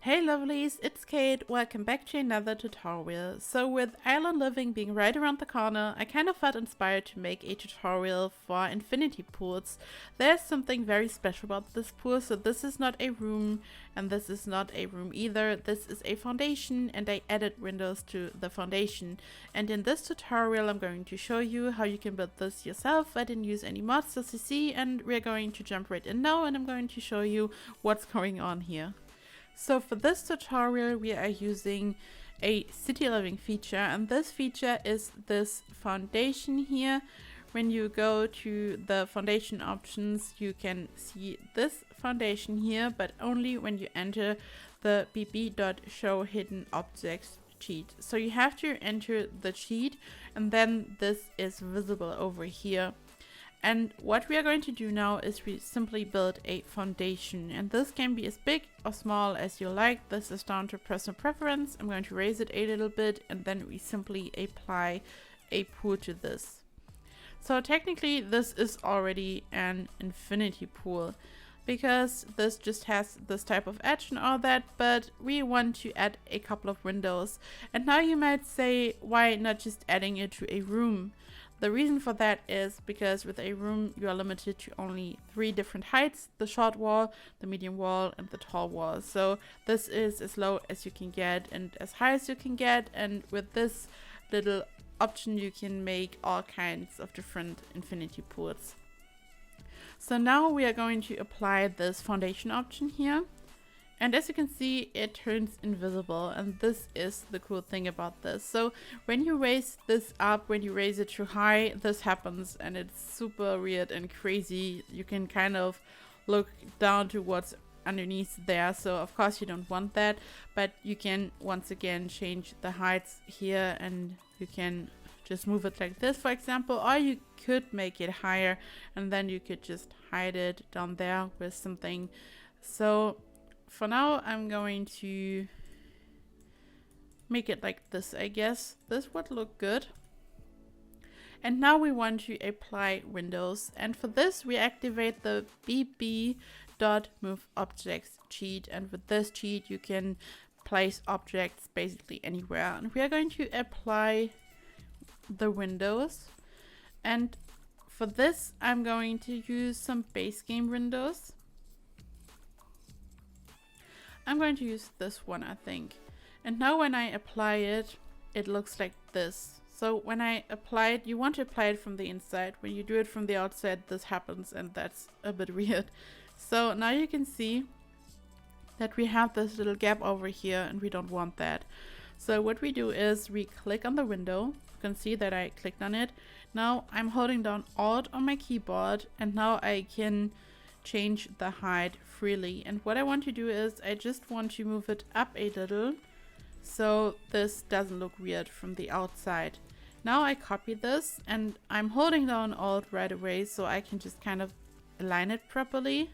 Hey lovelies, it's Kate. Welcome back to another tutorial. So with island living being right around the corner, I kind of felt inspired to make a tutorial for infinity pools. There's something very special about this pool. So this is not a room and this is not a room either. This is a foundation and I added windows to the foundation. And in this tutorial I'm going to show you how you can build this yourself. I didn't use any mods as you see, and we're going to jump right in now and I'm going to show you what's going on here. So for this tutorial we are using a city living feature, and this feature is this foundation here. When you go to the foundation options you can see this foundation here, but only when you enter the bb.show hidden objects cheat. So you have to enter the cheat and then this is visible over here. And what we are going to do now is we simply build a foundation, and this can be as big or small as you like. This is down to personal preference. I'm going to raise it a little bit and then we simply apply a pool to this. So technically this is already an infinity pool because this just has this type of edge and all that, but we want to add a couple of windows. And now you might say, why not just adding it to a room? The reason for that is because with a room you are limited to only 3 different heights: the short wall, the medium wall and the tall wall. So this is as low as you can get and as high as you can get, and with this little option you can make all kinds of different infinity pools. So now we are going to apply this foundation option here. And as you can see, it turns invisible, and this is the cool thing about this. So when you raise this up, when you raise it too high, this happens and it's super weird and crazy. You can kind of look down to what's underneath there. So of course you don't want that, but you can once again change the heights here and you can just move it like this, for example, or you could make it higher and then you could just hide it down there with something. So for now I'm going to make it like this, I guess. This would look good. And now we want to apply windows, and for this we activate the bb.moveObjects cheat, and with this cheat you can place objects basically anywhere. And we are going to apply the windows, and for this I'm going to use some base game windows. I'm going to use this one, I think. And now when I apply it, it looks like this. So when I apply it, you want to apply it from the inside. When you do it from the outside, this happens, and that's a bit weird. So now you can see that we have this little gap over here and we don't want that. So what we do is we click on the window. You can see that I clicked on it. Now I'm holding down Alt on my keyboard and now I can change the height freely. And what I want to do is I just want to move it up a little so this doesn't look weird from the outside. Now I copy this and I'm holding down Alt right away so I can just kind of align it properly.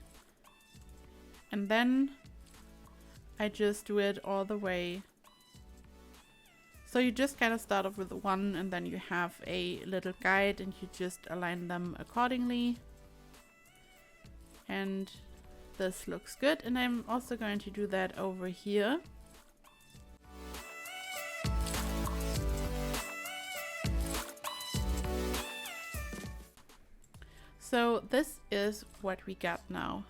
And then I just do it all the way. So you just kind of start off with one and then you have a little guide and you just align them accordingly. And this looks good, and I'm also going to do that over here. So this is what we got now.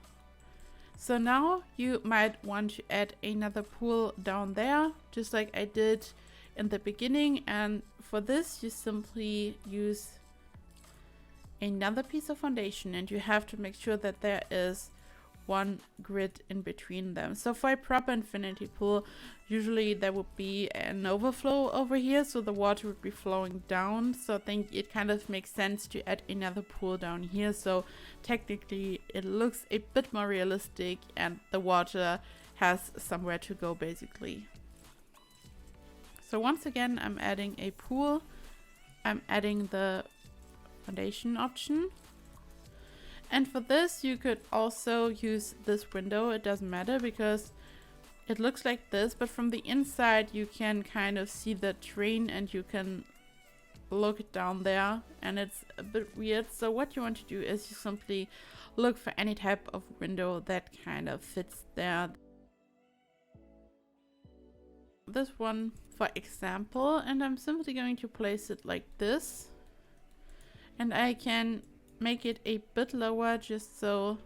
So now you might want to add another pool down there, just like I did in the beginning, and for this you simply use another piece of foundation and you have to make sure that there is one grid in between them. So for a proper infinity pool, usually there would be an overflow over here, so the water would be flowing down. So I think it kind of makes sense to add another pool down here, so technically it looks a bit more realistic and the water has somewhere to go basically. So once again I'm adding a pool. I'm adding the foundation option, and for this you could also use this window. It doesn't matter because it looks like this, but from the inside you can kind of see the terrain and you can look down there and it's a bit weird. So what you want to do is you simply look for any type of window that kind of fits there. this one for example, and I'm simply going to place it like this. And I can make it a bit lower just so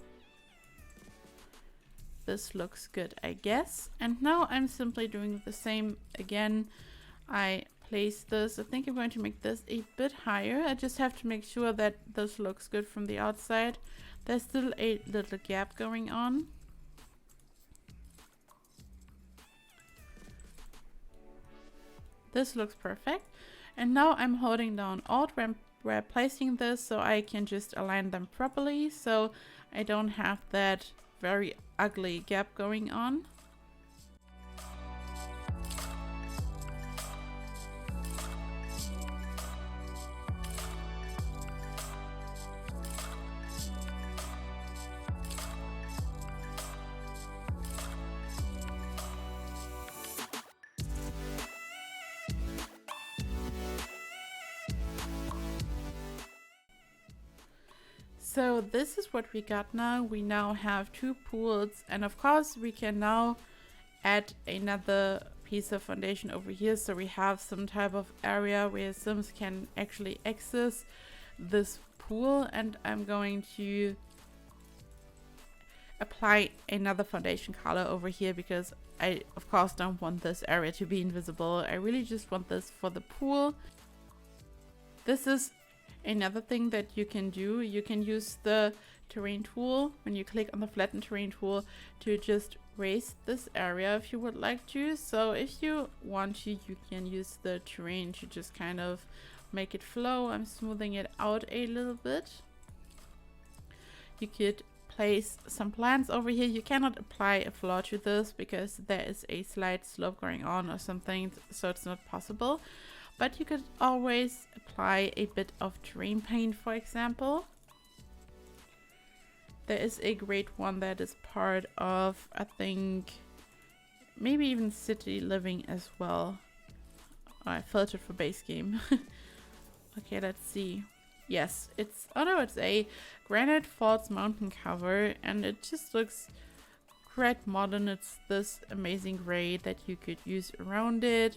this looks good, I guess. And now I'm simply doing the same again. I place this. I think I'm going to make this a bit higher. I just have to make sure that this looks good from the outside. There's still a little gap going on. This looks perfect. And now I'm holding down Alt when we're placing this so I can just align them properly so I don't have that very ugly gap going on. So this is what we got now. We now have 2 pools, and of course we can now add another piece of foundation over here so we have some type of area where Sims can actually access this pool. And I'm going to apply another foundation color over here because I of course don't want this area to be invisible. I really just want this for the pool. This is another thing that you can do. You can use the terrain tool when you click on the flatten terrain tool to just raise this area if you would like to. So if you want to, you can use the terrain to just kind of make it flow. I'm smoothing it out a little bit. You could place some plants over here. You cannot apply a floor to this because there is a slight slope going on or something, so it's not possible. But you could always apply a bit of terrain paint, for example. There is a great one that is part of, I think, maybe even City Living as well. Oh, I filtered for base game. Okay, let's see. Yes, it's, oh no, it's a granite falls mountain cover, and it just looks quite modern. It's this amazing gray that you could use around it.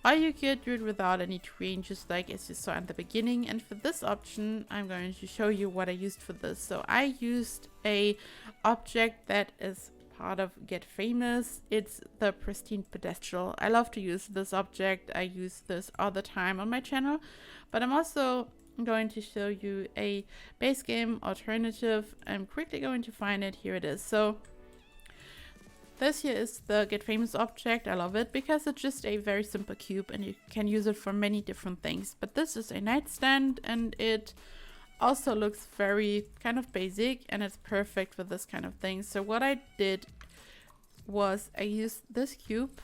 Or you could do it without any terrain, just like as you saw at the beginning. And for this option, I'm going to show you what I used for this. So I used a object that is part of Get Famous. It's the pristine pedestal. I love to use this object. I use this all the time on my channel. But I'm also going to show you a base game alternative. I'm quickly going to find it. Here it is. So this here is the Get Famous object. I love it because it's just a very simple cube and you can use it for many different things. But this is a nightstand and it also looks very kind of basic and it's perfect for this kind of thing. So what I did was I used this cube,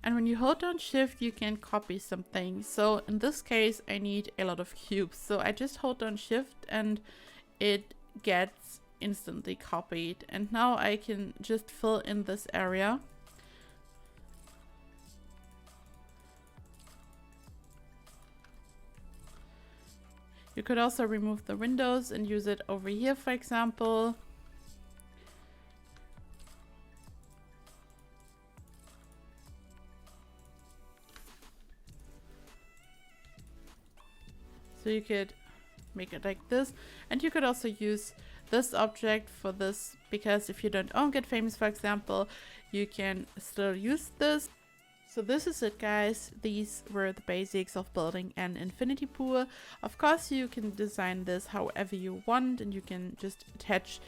and when you hold down shift you can copy something. So in this case I need a lot of cubes. So I just hold down shift and it gets instantly copied, and now I can just fill in this area. You could also remove the windows and use it over here, for example. So you could make it like this, and you could also use this object for this, because if you don't own Get Famous, for example, you can still use this. So this is it, guys. These were the basics of building an infinity pool. Of course you can design this however you want, and you can just attach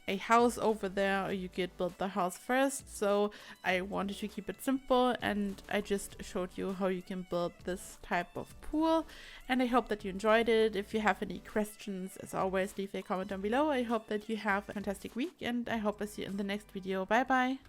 a house over there, or you could build the house first. So I wanted to keep it simple, and I just showed you how you can build this type of pool, and I hope that you enjoyed it. If you have any questions, as always, leave a comment down below. I hope that you have a fantastic week, and I hope I see you in the next video. Bye bye.